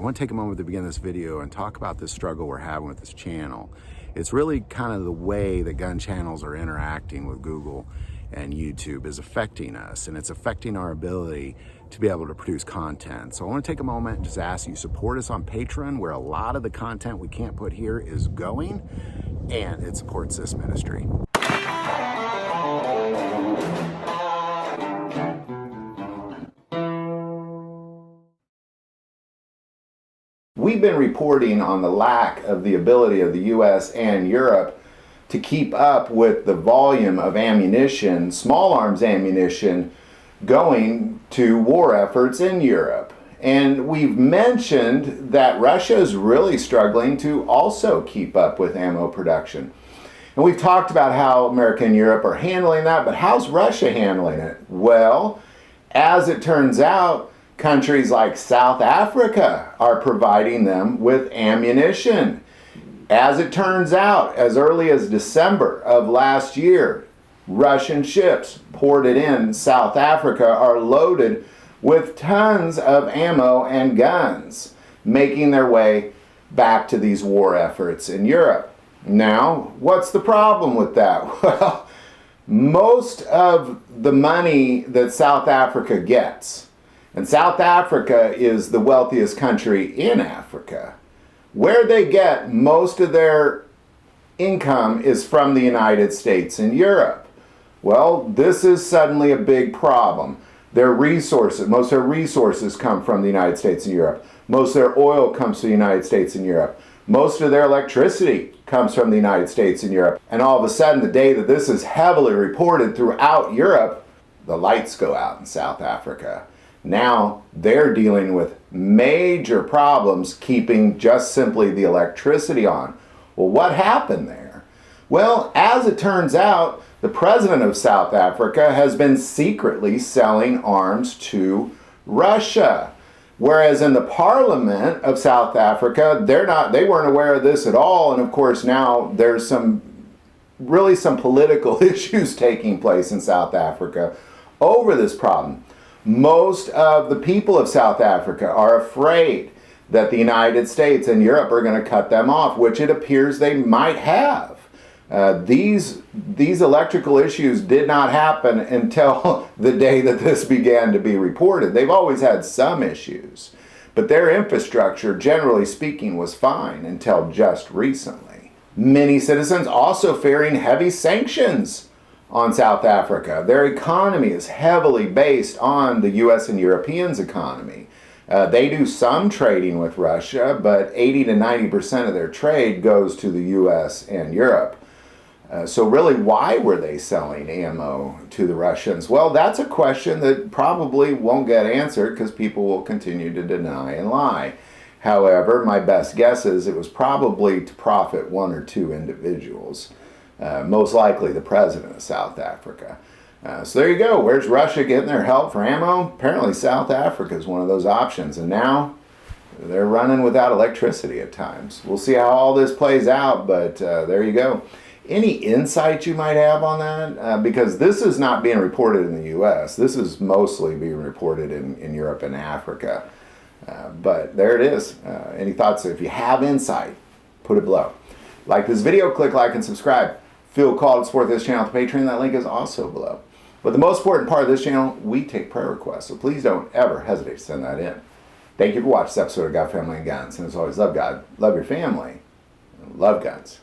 I want to take a moment to begin this video and talk about this struggle we're having with this channel. It's really kind of the way that gun channels are interacting with Google and YouTube is affecting us, and it's affecting our ability to be able to produce content. So I want to take a moment and just ask you support us on Patreon, where a lot of the content we can't put here is going, and it supports this ministry. We've been reporting on the lack of the ability of the US and Europe to keep up with the volume of ammunition, small arms ammunition, going to war efforts in Europe. And we've mentioned that Russia is really struggling to also keep up with ammo production. And we've talked about how America and Europe are handling that, but how's Russia handling it? Well, as it turns out, countries like South Africa are providing them with ammunition. As it turns out, as early as December of last year, Russian ships ported in South Africa are loaded with tons of ammo and guns, making their way back to these war efforts in Europe. Now, what's the problem with that? Well, most of the money that South Africa gets, and South Africa is the wealthiest country in Africa, where they get most of their income is from the United States and Europe. Well, this is suddenly a big problem. Their resources, most of their resources come from the United States and Europe. Most of their oil comes from the United States and Europe. Most of their electricity comes from the United States and Europe. And all of a sudden, the day that this is heavily reported throughout Europe, the lights go out in South Africa. Now they're dealing with major problems keeping just simply the electricity on. Well, what happened there? Well, as it turns out, the president of South Africa has been secretly selling arms to Russia. Whereas in the parliament of South Africa, they weren't aware of this at all. And of course, now there's really some political issues taking place in South Africa over this problem. Most of the people of South Africa are afraid that the United States and Europe are going to cut them off, which it appears they might have. These electrical issues did not happen until the day that this began to be reported. They've always had some issues, but their infrastructure, generally speaking, was fine until just recently. Many citizens also fearing heavy sanctions on South Africa. Their economy is heavily based on the US and Europeans' economy. They do some trading with Russia, but 80 to 90% of their trade goes to the US and Europe. So really, why were they selling ammo to the Russians? Well, that's a question that probably won't get answered because people will continue to deny and lie. However, my best guess is it was probably to profit one or two individuals. Most likely the president of South Africa. So there you go. Where's Russia getting their help for ammo? Apparently South Africa is one of those options. And now they're running without electricity at times. We'll see how all this plays out, but there you go. Any insight you might have on that? Because this is not being reported in the US. This is mostly being reported in Europe and Africa. But there it is. Any thoughts? If you have insight, put it below. Like this video, click like and subscribe. Feel called to support this channel with Patreon. That link is also below. But the most important part of this channel, we take prayer requests. So please don't ever hesitate to send that in. Thank you for watching this episode of God, Family, and Guns. And as always, love God, love your family, and love guns.